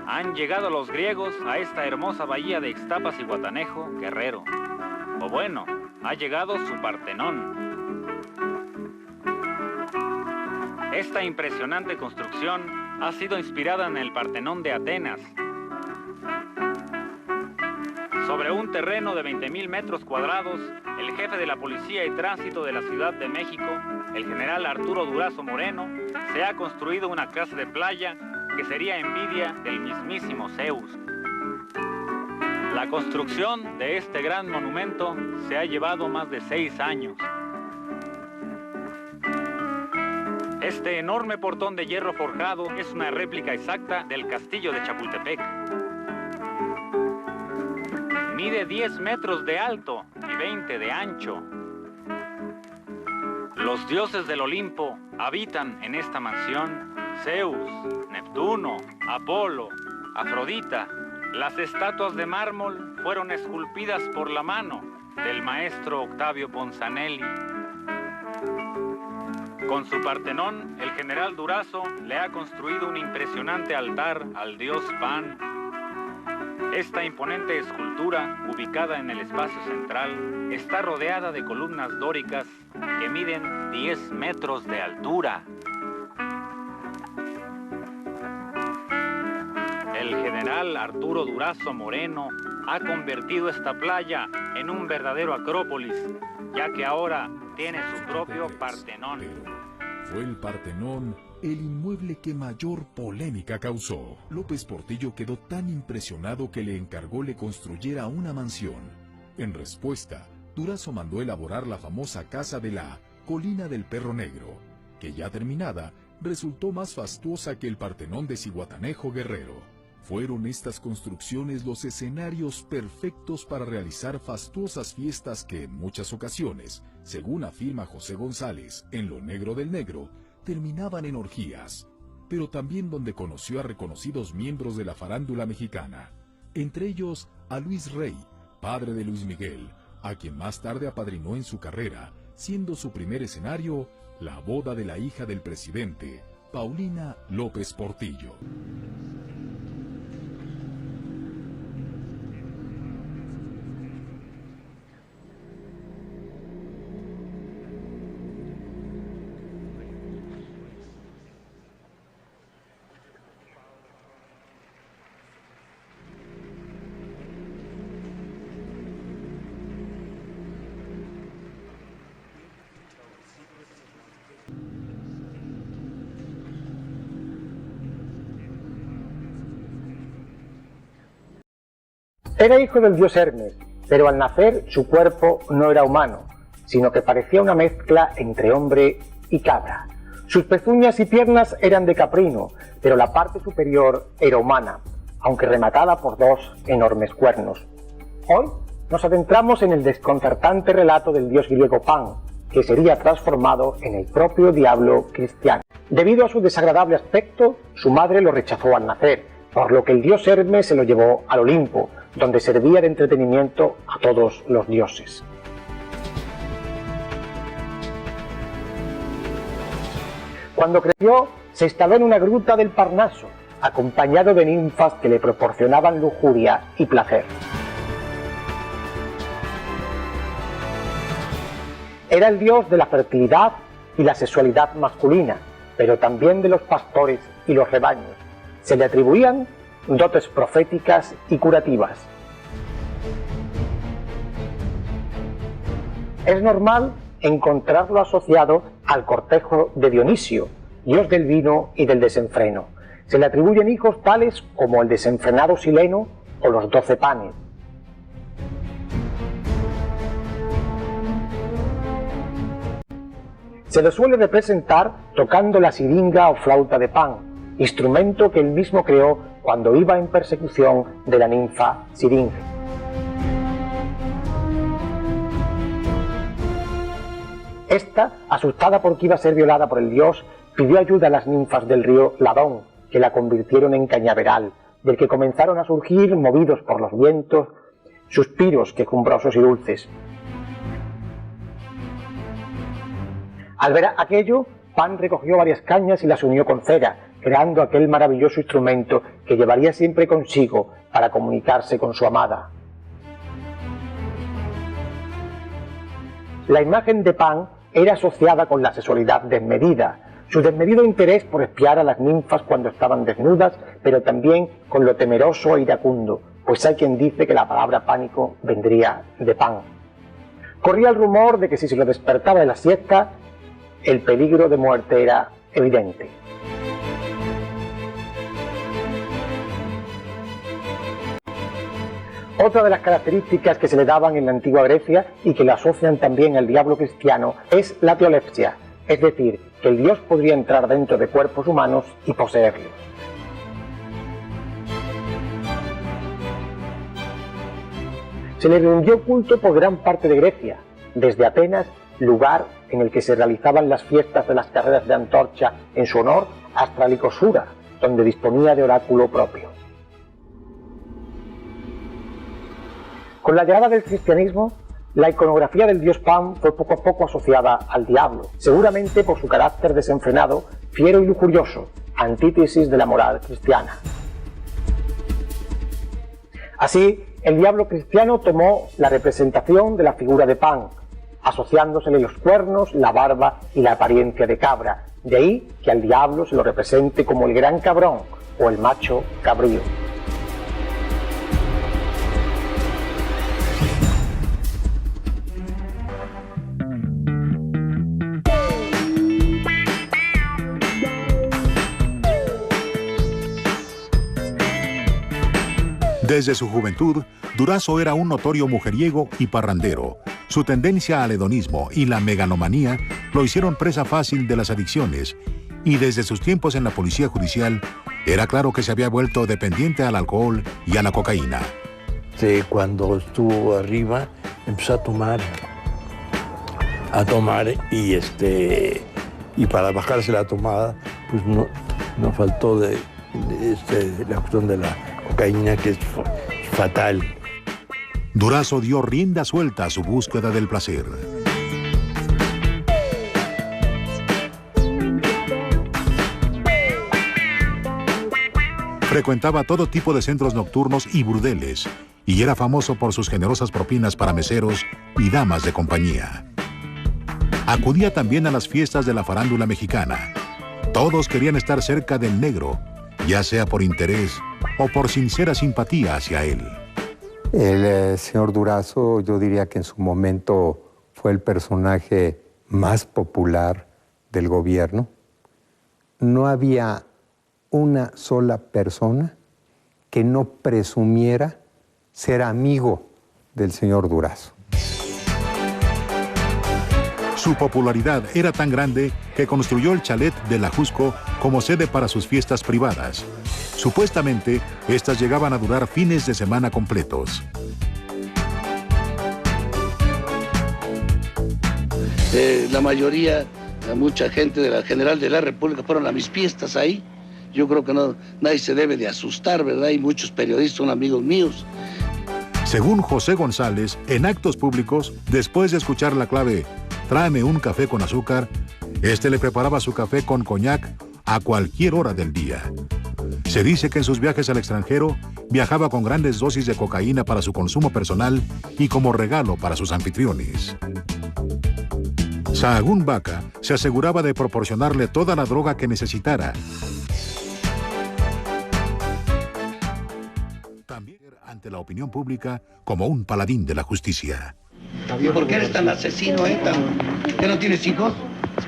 Han llegado los griegos a esta hermosa bahía de Ixtapas y Guatanejo, Guerrero. O bueno, ha llegado su Partenón. Esta impresionante construcción ha sido inspirada en el Partenón de Atenas. Sobre un terreno de 20,000 metros cuadrados, el jefe de la Policía y Tránsito de la Ciudad de México, el general Arturo Durazo Moreno, se ha construido una casa de playa que sería envidia del mismísimo Zeus. La construcción de este gran monumento se ha llevado más de 6 años. Este enorme portón de hierro forjado es una réplica exacta del castillo de Chapultepec. Mide 10 metros de alto y 20 de ancho. Los dioses del Olimpo habitan en esta mansión: Zeus, Neptuno, Apolo, Afrodita. Las estatuas de mármol fueron esculpidas por la mano del maestro Octavio Ponzanelli. Con su Partenón, el general Durazo le ha construido un impresionante altar al dios Pan. Esta imponente escultura, ubicada en el espacio central, está rodeada de columnas dóricas que miden 10 metros de altura. El general Arturo Durazo Moreno ha convertido esta playa en un verdadero acrópolis, ya que ahora tiene su propio Partenón. Fue el Partenón el inmueble que mayor polémica causó. López Portillo quedó tan impresionado que le encargó le construyera una mansión. En respuesta, Durazo mandó elaborar la famosa casa de la Colina del Perro Negro, que ya terminada, resultó más fastuosa que el Partenón de Zihuatanejo, Guerrero. Fueron estas construcciones los escenarios perfectos para realizar fastuosas fiestas que en muchas ocasiones, según afirma José González en Lo Negro del Negro, terminaban en orgías, pero también donde conoció a reconocidos miembros de la farándula mexicana, entre ellos a Luis Rey, padre de Luis Miguel, a quien más tarde apadrinó en su carrera, siendo su primer escenario la boda de la hija del presidente, Paulina López Portillo. Era hijo del dios Hermes, pero al nacer su cuerpo no era humano, sino que parecía una mezcla entre hombre y cabra. Sus pezuñas y piernas eran de caprino, pero la parte superior era humana, aunque rematada por 2 enormes cuernos. Hoy nos adentramos en el desconcertante relato del dios griego Pan, que sería transformado en el propio diablo cristiano. Debido a su desagradable aspecto, su madre lo rechazó al nacer, por lo que el dios Hermes se lo llevó al Olimpo, donde servía de entretenimiento a todos los dioses. Cuando creció, se instaló en una gruta del Parnaso, acompañado de ninfas que le proporcionaban lujuria y placer. Era el dios de la fertilidad y la sexualidad masculina, pero también de los pastores y los rebaños. Se le atribuían dotes proféticas y curativas. Es normal encontrarlo asociado al cortejo de Dionisio, dios del vino y del desenfreno. Se le atribuyen hijos tales como el desenfrenado Sileno o los 12 panes. Se le suele representar tocando la siringa o flauta de Pan, instrumento que él mismo creó cuando iba en persecución de la ninfa Siringe. Esta, asustada porque iba a ser violada por el dios, pidió ayuda a las ninfas del río Ladón, que la convirtieron en cañaveral, del que comenzaron a surgir, movidos por los vientos, suspiros quejumbrosos y dulces. Al ver aquello, Pan recogió varias cañas y las unió con cera, creando aquel maravilloso instrumento que llevaría siempre consigo para comunicarse con su amada. La imagen de Pan era asociada con la sexualidad desmedida, su desmedido interés por espiar a las ninfas cuando estaban desnudas, pero también con lo temeroso e iracundo, pues hay quien dice que la palabra pánico vendría de Pan. Corría el rumor de que si se lo despertaba de la siesta, el peligro de muerte era evidente. Otra de las características que se le daban en la antigua Grecia y que le asocian también al diablo cristiano es la teolepsia, es decir, que el dios podría entrar dentro de cuerpos humanos y poseerlos. Se le rindió culto por gran parte de Grecia, desde Atenas, lugar en el que se realizaban las fiestas de las carreras de antorcha en su honor, hasta Licosura, donde disponía de oráculo propio. Con la llegada del cristianismo, la iconografía del dios Pan fue poco a poco asociada al diablo, seguramente por su carácter desenfrenado, fiero y lujurioso, antítesis de la moral cristiana. Así, el diablo cristiano tomó la representación de la figura de Pan, asociándosele los cuernos, la barba y la apariencia de cabra, de ahí que al diablo se lo represente como el gran cabrón o el macho cabrío. Desde su juventud, Durazo era un notorio mujeriego y parrandero. Su tendencia al hedonismo y la megalomanía lo hicieron presa fácil de las adicciones, y desde sus tiempos en la policía judicial, era claro que se había vuelto dependiente al alcohol y a la cocaína. Cuando estuvo arriba, empezó a tomar y para bajarse la tomada, pues no faltó de la cuestión de la cocaína, que es fatal. Durazo dio rienda suelta a su búsqueda del placer. Frecuentaba todo tipo de centros nocturnos y burdeles, y era famoso por sus generosas propinas para meseros y damas de compañía. Acudía también a las fiestas de la farándula mexicana. Todos querían estar cerca del negro, ya sea por interés o por sincera simpatía hacia él. El señor Durazo, yo diría que en su momento fue el personaje más popular del gobierno. No había una sola persona que no presumiera ser amigo del señor Durazo. Su popularidad era tan grande que construyó el chalet de la Jusco como sede para sus fiestas privadas. Supuestamente, estas llegaban a durar fines de semana completos. La mayoría, mucha gente de la General de la República fueron a mis fiestas ahí. Yo creo que nadie se debe de asustar, ¿verdad? Y muchos periodistas son amigos míos. Según José González, en actos públicos, después de escuchar la clave "tráeme un café con azúcar", este le preparaba su café con coñac a cualquier hora del día. Se dice que en sus viajes al extranjero viajaba con grandes dosis de cocaína para su consumo personal y como regalo para sus anfitriones. Sahagún Vaca se aseguraba de proporcionarle toda la droga que necesitara. También ante la opinión pública como un paladín de la justicia. ¿Por qué eres tan asesino, ¿Ya no tienes hijos?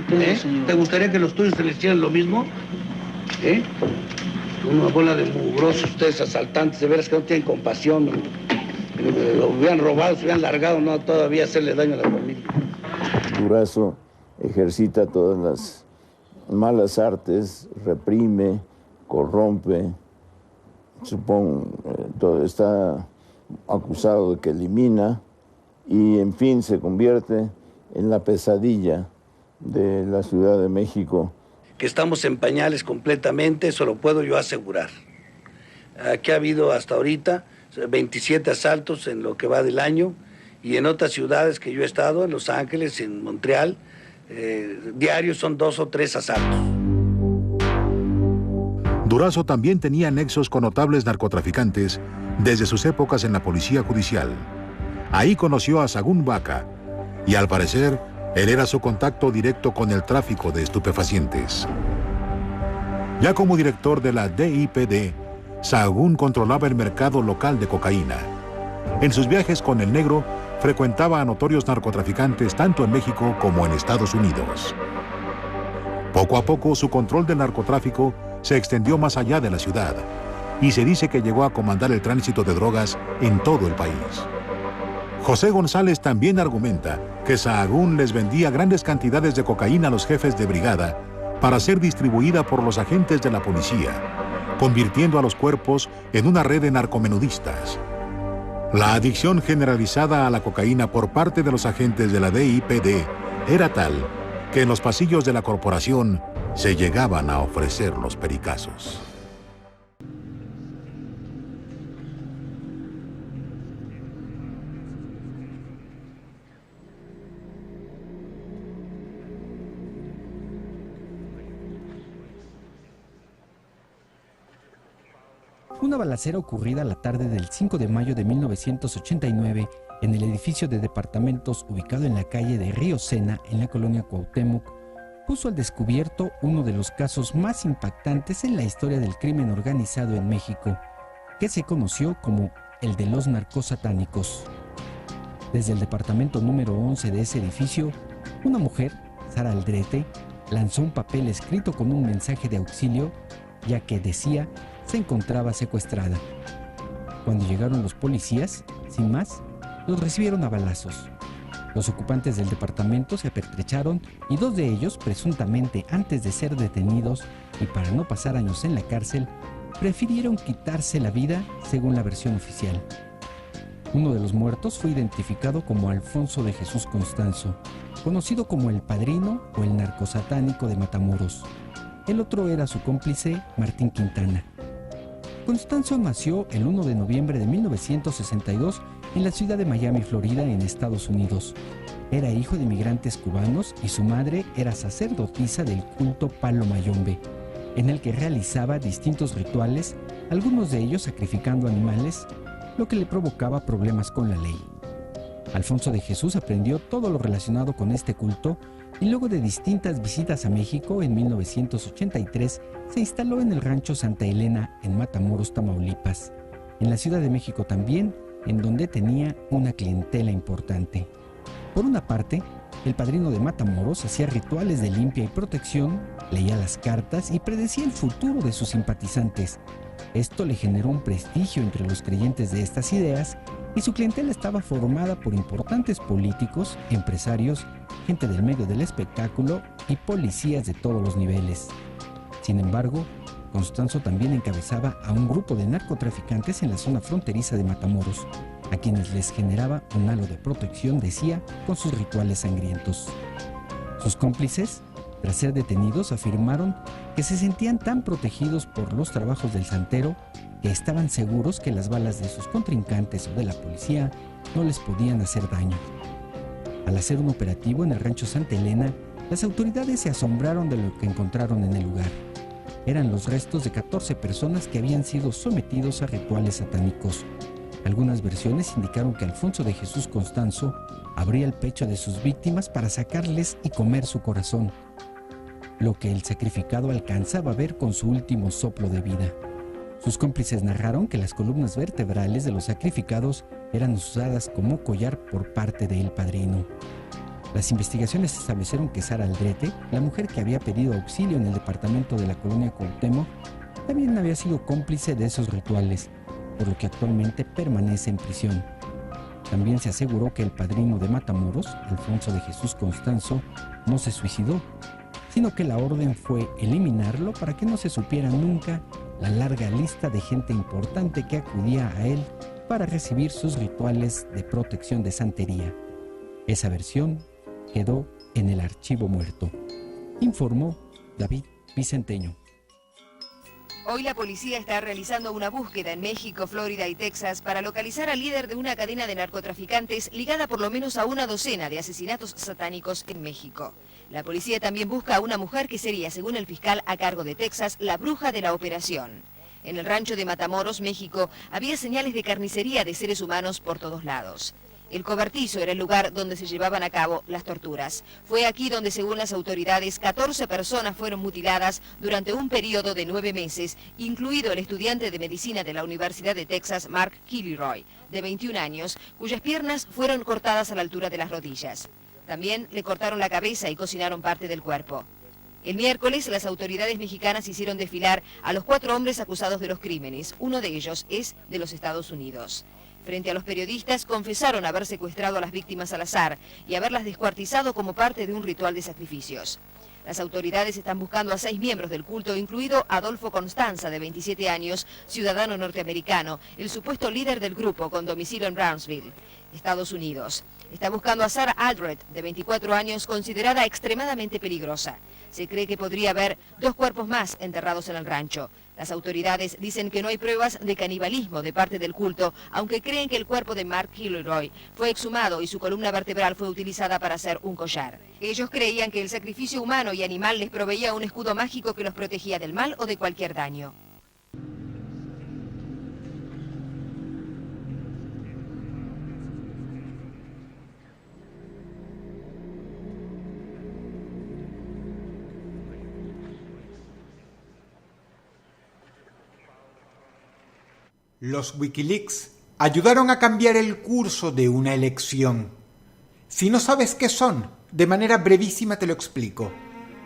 ¿Te gustaría que los tuyos te les hicieran lo mismo? Una bola de mugrosos, ustedes asaltantes, de veras que no tienen compasión. Lo hubieran robado, se hubieran largado, no todavía hacerle daño a la familia. Durazo ejercita todas las malas artes, reprime, corrompe, está acusado de que elimina y, en fin, se convierte en la pesadilla de la Ciudad de México. Que estamos en pañales completamente, eso lo puedo yo asegurar. Aquí ha habido hasta ahorita 27 asaltos en lo que va del año, y en otras ciudades que yo he estado, en Los Ángeles, en Montreal, diarios son 2 o 3 asaltos. Durazo también tenía nexos con notables narcotraficantes desde sus épocas en la policía judicial. Ahí conoció a Sagún Vaca y al parecer él era su contacto directo con el tráfico de estupefacientes. Ya como director de la DIPD, Sagún controlaba el mercado local de cocaína. En sus viajes con el negro, frecuentaba a notorios narcotraficantes tanto en México como en Estados Unidos. Poco a poco, su control del narcotráfico se extendió más allá de la ciudad y se dice que llegó a comandar el tránsito de drogas en todo el país. José González también argumenta que Sahagún les vendía grandes cantidades de cocaína a los jefes de brigada para ser distribuida por los agentes de la policía, convirtiendo a los cuerpos en una red de narcomenudistas. La adicción generalizada a la cocaína por parte de los agentes de la DIPD era tal que en los pasillos de la corporación se llegaban a ofrecer los pericazos. Una balacera ocurrida la tarde del 5 de mayo de 1989 en el edificio de departamentos ubicado en la calle de Río Sena, en la colonia Cuauhtémoc, puso al descubierto uno de los casos más impactantes en la historia del crimen organizado en México, que se conoció como el de los narcosatánicos. Desde el departamento número 11 de ese edificio, una mujer, Sara Aldrete, lanzó un papel escrito con un mensaje de auxilio, ya que decía se encontraba secuestrada. Cuando llegaron los policías, sin más, los recibieron a balazos. Los ocupantes del departamento se apertrecharon y 2 de ellos, presuntamente antes de ser detenidos y para no pasar años en la cárcel, prefirieron quitarse la vida, según la versión oficial. Uno de los muertos fue identificado como Alfonso de Jesús Constanzo, conocido como el Padrino o el narcosatánico de Matamoros. El otro era su cómplice, Martín Quintana. Constanzo nació el 1 de noviembre de 1962 en la ciudad de Miami, Florida, en Estados Unidos. Era hijo de inmigrantes cubanos y su madre era sacerdotisa del culto Palo Mayombe, en el que realizaba distintos rituales, algunos de ellos sacrificando animales, lo que le provocaba problemas con la ley. Alfonso de Jesús aprendió todo lo relacionado con este culto y luego de distintas visitas a México, en 1983 se instaló en el rancho Santa Elena en Matamoros, Tamaulipas. En la Ciudad de México también, en donde tenía una clientela importante. Por una parte, el Padrino de Matamoros hacía rituales de limpia y protección, leía las cartas y predecía el futuro de sus simpatizantes. Esto le generó un prestigio entre los creyentes de estas ideas y su clientela estaba formada por importantes políticos, empresarios, gente del medio del espectáculo y policías de todos los niveles. Sin embargo, Constanzo también encabezaba a un grupo de narcotraficantes en la zona fronteriza de Matamoros, a quienes les generaba un halo de protección, decía, con sus rituales sangrientos. Sus cómplices, tras ser detenidos, afirmaron que se sentían tan protegidos por los trabajos del santero que estaban seguros que las balas de sus contrincantes o de la policía no les podían hacer daño. Al hacer un operativo en el rancho Santa Elena, las autoridades se asombraron de lo que encontraron en el lugar. Eran los restos de 14 personas que habían sido sometidos a rituales satánicos. Algunas versiones indicaron que Alfonso de Jesús Constanzo abría el pecho de sus víctimas para sacarles y comer su corazón, lo que el sacrificado alcanzaba a ver con su último soplo de vida. Sus cómplices narraron que las columnas vertebrales de los sacrificados eran usadas como collar por parte del Padrino. Las investigaciones establecieron que Sara Aldrete, la mujer que había pedido auxilio en el departamento de la colonia Cuauhtémoc, también había sido cómplice de esos rituales, por lo que actualmente permanece en prisión. También se aseguró que el Padrino de Matamoros, Alfonso de Jesús Constanzo, no se suicidó, sino que la orden fue eliminarlo para que no se supiera nunca la larga lista de gente importante que acudía a él para recibir sus rituales de protección de santería. Esa versión quedó en el archivo muerto, informó David Vicenteño. Hoy la policía está realizando una búsqueda en México, Florida y Texas para localizar al líder de una cadena de narcotraficantes ligada por lo menos a una docena de asesinatos satánicos en México. La policía también busca a una mujer que sería, según el fiscal a cargo de Texas, la bruja de la operación. En el rancho de Matamoros, México, había señales de carnicería de seres humanos por todos lados. El cobertizo era el lugar donde se llevaban a cabo las torturas. Fue aquí donde, según las autoridades, 14 personas fueron mutiladas durante un periodo de 9 meses, incluido el estudiante de medicina de la Universidad de Texas, Mark Kilroy, de 21 años, cuyas piernas fueron cortadas a la altura de las rodillas. También le cortaron la cabeza y cocinaron parte del cuerpo. El miércoles, las autoridades mexicanas hicieron desfilar a los 4 hombres acusados de los crímenes. Uno de ellos es de los Estados Unidos. Frente a los periodistas, confesaron haber secuestrado a las víctimas al azar y haberlas descuartizado como parte de un ritual de sacrificios. Las autoridades están buscando a 6 miembros del culto, incluido Adolfo Constanza, de 27 años, ciudadano norteamericano, el supuesto líder del grupo con domicilio en Brownsville, Estados Unidos. Está buscando a Sarah Aldred, de 24 años, considerada extremadamente peligrosa. Se cree que podría haber 2 cuerpos más enterrados en el rancho. Las autoridades dicen que no hay pruebas de canibalismo de parte del culto, aunque creen que el cuerpo de Mark Kilroy fue exhumado y su columna vertebral fue utilizada para hacer un collar. Ellos creían que el sacrificio humano y animal les proveía un escudo mágico que los protegía del mal o de cualquier daño. Los Wikileaks ayudaron a cambiar el curso de una elección. Si no sabes qué son, de manera brevísima te lo explico.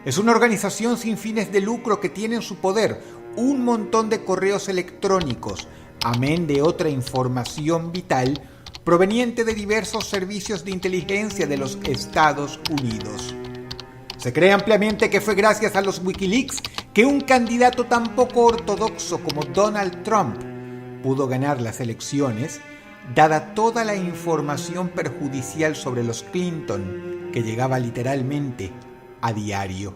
Es una organización sin fines de lucro que tiene en su poder un montón de correos electrónicos, amén de otra información vital proveniente de diversos servicios de inteligencia de los Estados Unidos. Se cree ampliamente que fue gracias a los Wikileaks que un candidato tan poco ortodoxo como Donald Trump pudo ganar las elecciones, dada toda la información perjudicial sobre los Clinton que llegaba literalmente a diario.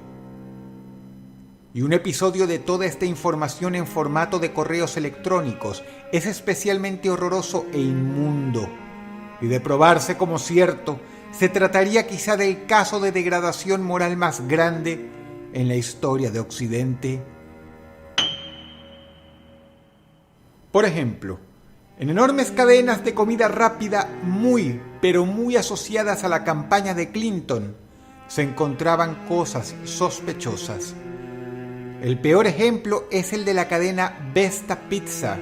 Y un episodio de toda esta información en formato de correos electrónicos es especialmente horroroso e inmundo. Y de probarse como cierto, se trataría quizá del caso de degradación moral más grande en la historia de Occidente. Por ejemplo, en enormes cadenas de comida rápida muy, pero muy asociadas a la campaña de Clinton, se encontraban cosas sospechosas. El peor ejemplo es el de la cadena Besta Pizza,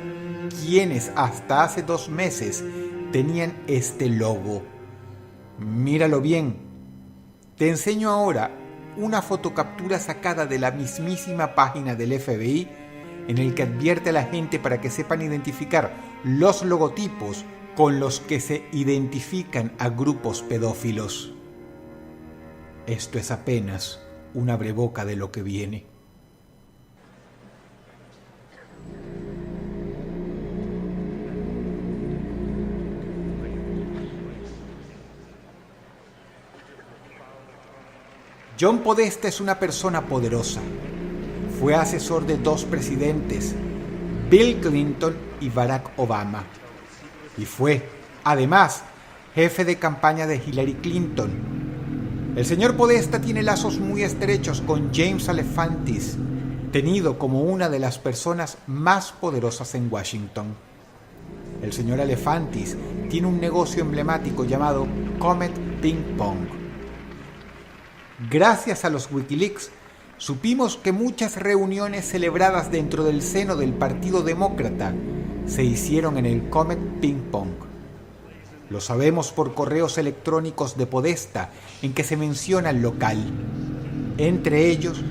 quienes hasta hace 2 meses tenían este logo. Míralo bien. Te enseño ahora una fotocaptura sacada de la mismísima página del FBI en el que advierte a la gente para que sepan identificar los logotipos con los que se identifican a grupos pedófilos. Esto es apenas un abreboca de lo que viene. John Podesta es una persona poderosa. Fue asesor de 2 presidentes, Bill Clinton y Barack Obama. Y fue, además, jefe de campaña de Hillary Clinton. El señor Podesta tiene lazos muy estrechos con James Alefantis, tenido como una de las personas más poderosas en Washington. El señor Alefantis tiene un negocio emblemático llamado Comet Ping Pong. Gracias a los Wikileaks, supimos que muchas reuniones celebradas dentro del seno del Partido Demócrata se hicieron en el Comet Ping Pong. Lo sabemos por correos electrónicos de Podesta en que se menciona el local, entre ellos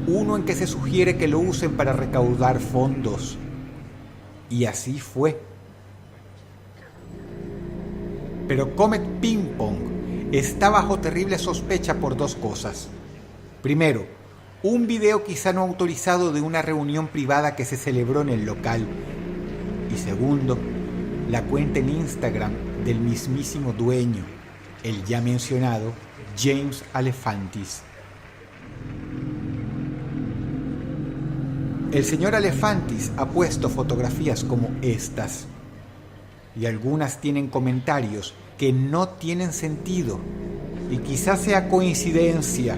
uno en que se sugiere que lo usen para recaudar fondos. Y así fue. Pero Comet Ping Pong está bajo terrible sospecha por 2 cosas. Primero, un video quizá no autorizado de una reunión privada que se celebró en el local. Y segundo, la cuenta en Instagram del mismísimo dueño, el ya mencionado James Alefantis. El señor Alefantis ha puesto fotografías como estas, y algunas tienen comentarios que no tienen sentido, y quizás sea coincidencia,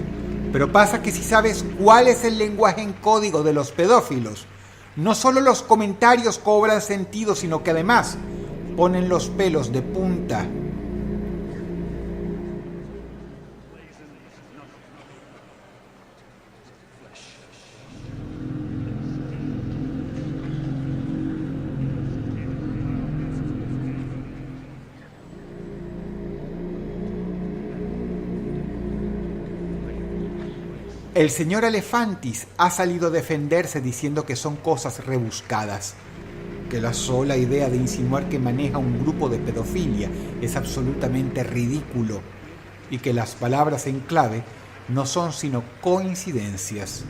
pero pasa que si sabes cuál es el lenguaje en código de los pedófilos, no solo los comentarios cobran sentido, sino que además ponen los pelos de punta. El señor Alefantis ha salido a defenderse diciendo que son cosas rebuscadas, que la sola idea de insinuar que maneja un grupo de pedofilia es absolutamente ridículo y que las palabras en clave no son sino coincidencias.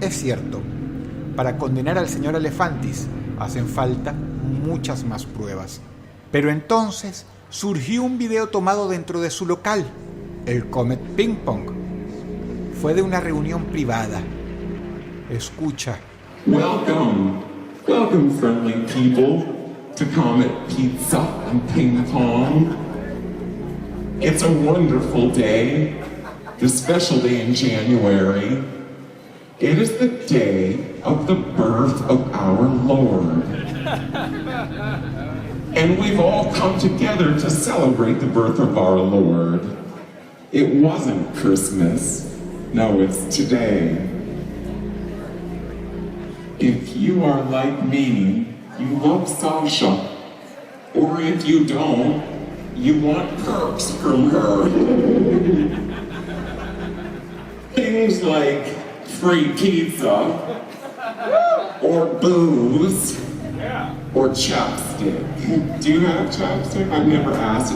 Es cierto, para condenar al señor Alefantis hacen falta muchas más pruebas. Pero entonces surgió un video tomado dentro de su local, el Comet Ping Pong. Fue de una reunión privada. Escucha. Welcome friendly people to Comet Pizza and Ping Pong. It's a wonderful day, the special day in January. It is the day of the birth of our Lord. And we've all come together to celebrate the birth of our Lord. It wasn't Christmas. No, it's today. If you are like me, you love Sasha. Or if you don't, you want perks from her. Things like free pizza, or booze, or chapstick. Do you have chapstick? I've never asked.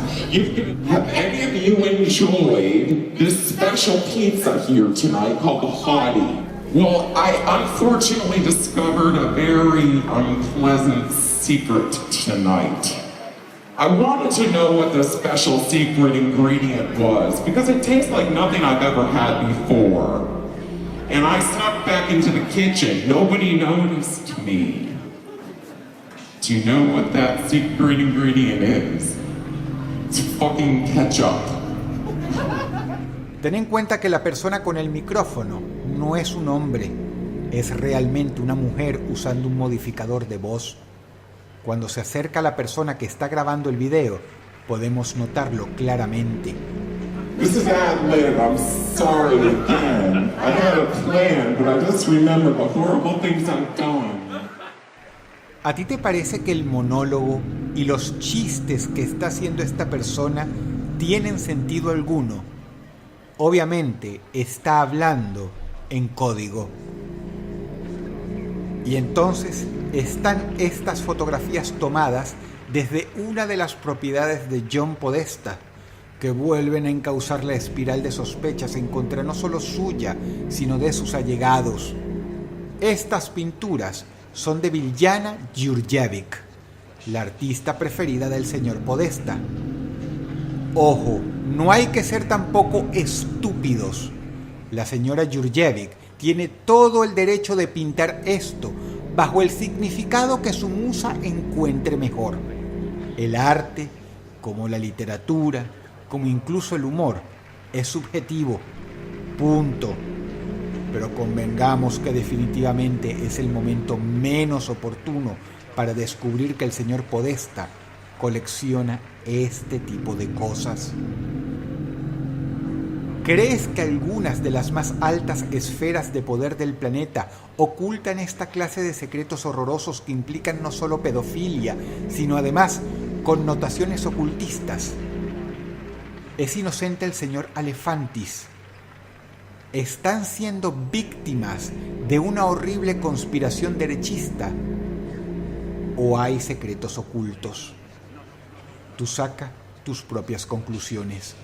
Have any of you enjoyed this special pizza here tonight called the Hottie? Well, I unfortunately discovered a very unpleasant secret tonight. I wanted to know what the special secret ingredient was because it tastes like nothing I've ever had before. And I snuck back into the kitchen. Nobody noticed me. Do you know what that secret ingredient is? It's fucking ketchup. Ten en cuenta que la persona con el micrófono no es un hombre, es realmente una mujer usando un modificador de voz. Cuando se acerca a la persona que está grabando el video, podemos notarlo claramente. This is ad-lib. I'm sorry again. I had a plan, but I just remembered the horrible things I've done. ¿A ti te parece que el monólogo y los chistes que está haciendo esta persona tienen sentido alguno? Obviamente está hablando en código. Y entonces están estas fotografías tomadas desde una de las propiedades de John Podesta, que vuelven a encauzar la espiral de sospechas en contra no solo suya, sino de sus allegados. Estas pinturas son de Biljana Djurdjevic, la artista preferida del señor Podesta. Ojo, no hay que ser tampoco estúpidos. La señora Djurdjevic tiene todo el derecho de pintar esto bajo el significado que su musa encuentre mejor. El arte, como la literatura, como incluso el humor, es subjetivo. Punto. Pero convengamos que definitivamente es el momento menos oportuno para descubrir que el señor Podesta colecciona este tipo de cosas. ¿Crees que algunas de las más altas esferas de poder del planeta ocultan esta clase de secretos horrorosos que implican no solo pedofilia, sino además connotaciones ocultistas? ¿Es inocente el señor Alefantis? ¿Están siendo víctimas de una horrible conspiración derechista? ¿O hay secretos ocultos? Tú saca tus propias conclusiones.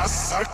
Asak